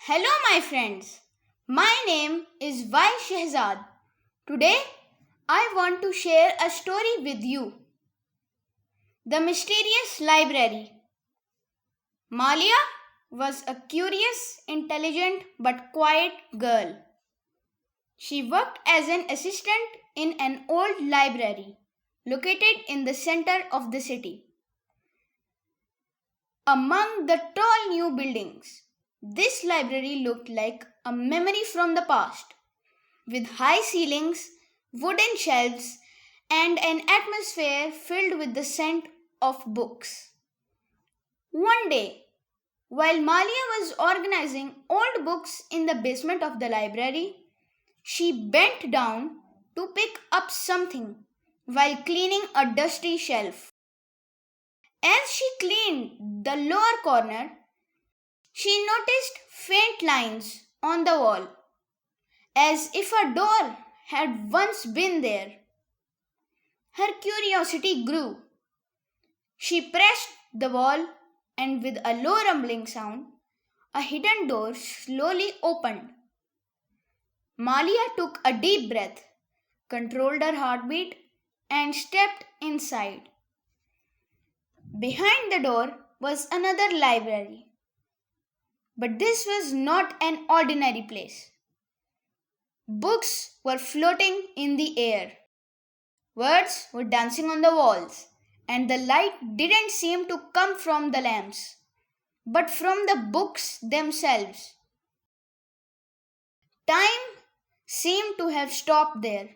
Hello, my friends. My name is Waaiz Shahzad. Today, I want to share a story with you. The Mysterious Library. Malia was a curious, intelligent, but quiet girl. She worked as an assistant in an old library located in the center of the city. Among the tall new buildings, this library looked like a memory from the past, with high ceilings, wooden shelves, and an atmosphere filled with the scent of books. One day, while Malia was organizing old books in the basement of the library, she bent down to pick up something while cleaning a dusty shelf. As she cleaned the lower corner, she noticed faint lines on the wall, as if a door had once been there. Her curiosity grew. She pressed the wall, and with a low rumbling sound, a hidden door slowly opened. Malia took a deep breath, controlled her heartbeat, and stepped inside. Behind the door was another library. But this was not an ordinary place. Books were floating in the air. Words were dancing on the walls, and the light didn't seem to come from the lamps, but from the books themselves. Time seemed to have stopped there.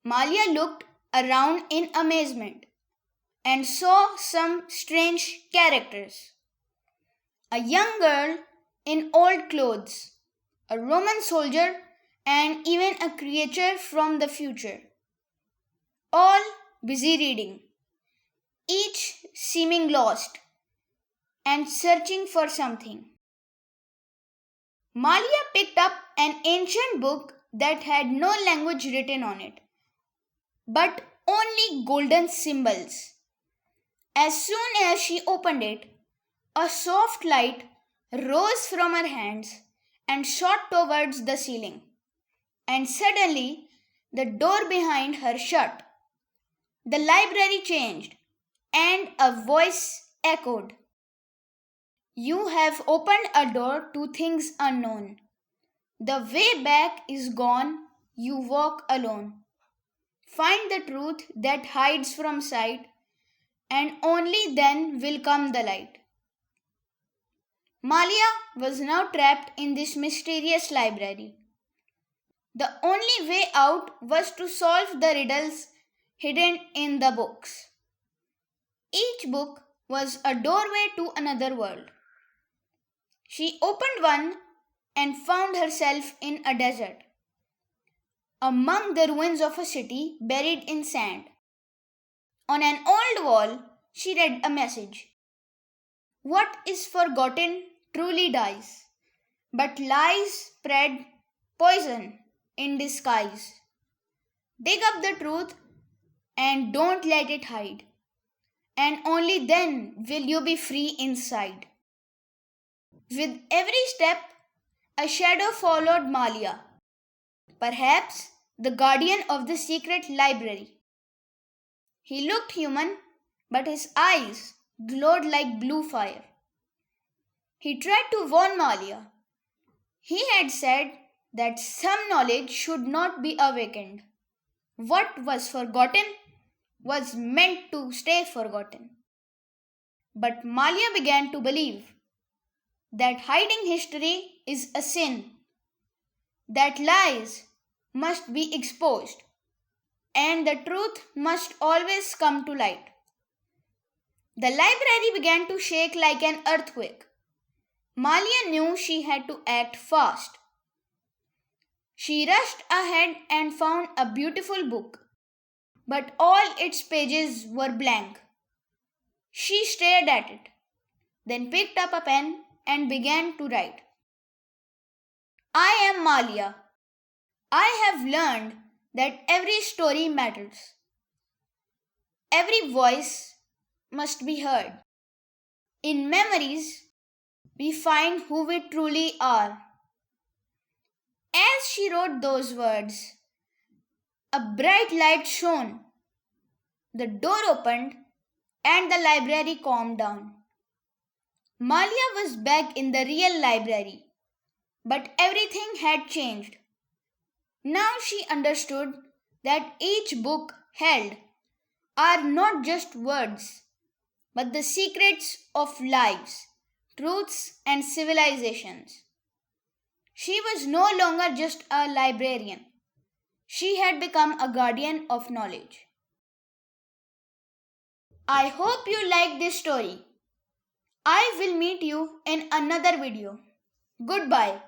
Malia looked around in amazement and saw some strange characters. A young girl in old clothes, a Roman soldier, and even a creature from the future. All busy reading, each seeming lost and searching for something. Malia picked up an ancient book that had no language written on it, but only golden symbols. As soon as she opened it, a soft light rose from her hands and shot towards the ceiling, and suddenly the door behind her shut. The library changed, and a voice echoed. You have opened a door to things unknown. The way back is gone, you walk alone. Find the truth that hides from sight, and only then will come the light. Malia was now trapped in this mysterious library. The only way out was to solve the riddles hidden in the books. Each book was a doorway to another world. She opened one and found herself in a desert, among the ruins of a city buried in sand. On an old wall, she read a message. What is forgotten truly dies, but lies spread poison in disguise. Dig up the truth and don't let it hide, and only then will you be free inside. With every step, a shadow followed Malia, perhaps the guardian of the secret library. He looked human, but his eyes glowed like blue fire. He tried to warn Malia. He had said that some knowledge should not be awakened. What was forgotten was meant to stay forgotten. But Malia began to believe that hiding history is a sin, that lies must be exposed, and the truth must always come to light. The library began to shake like an earthquake. Malia knew she had to act fast. She rushed ahead and found a beautiful book, but all its pages were blank. She stared at it, then picked up a pen and began to write. I am Malia. I have learned that every story matters. Every voice must be heard. In memories, we find who we truly are. As she wrote those words, a bright light shone. The door opened and the library calmed down. Malia was back in the real library, but everything had changed. Now she understood that each book held are not just words, but the secrets of lives, truths, and civilizations. She was no longer just a librarian, she had become a guardian of knowledge. I hope you liked this story. I will meet you in another video. Goodbye.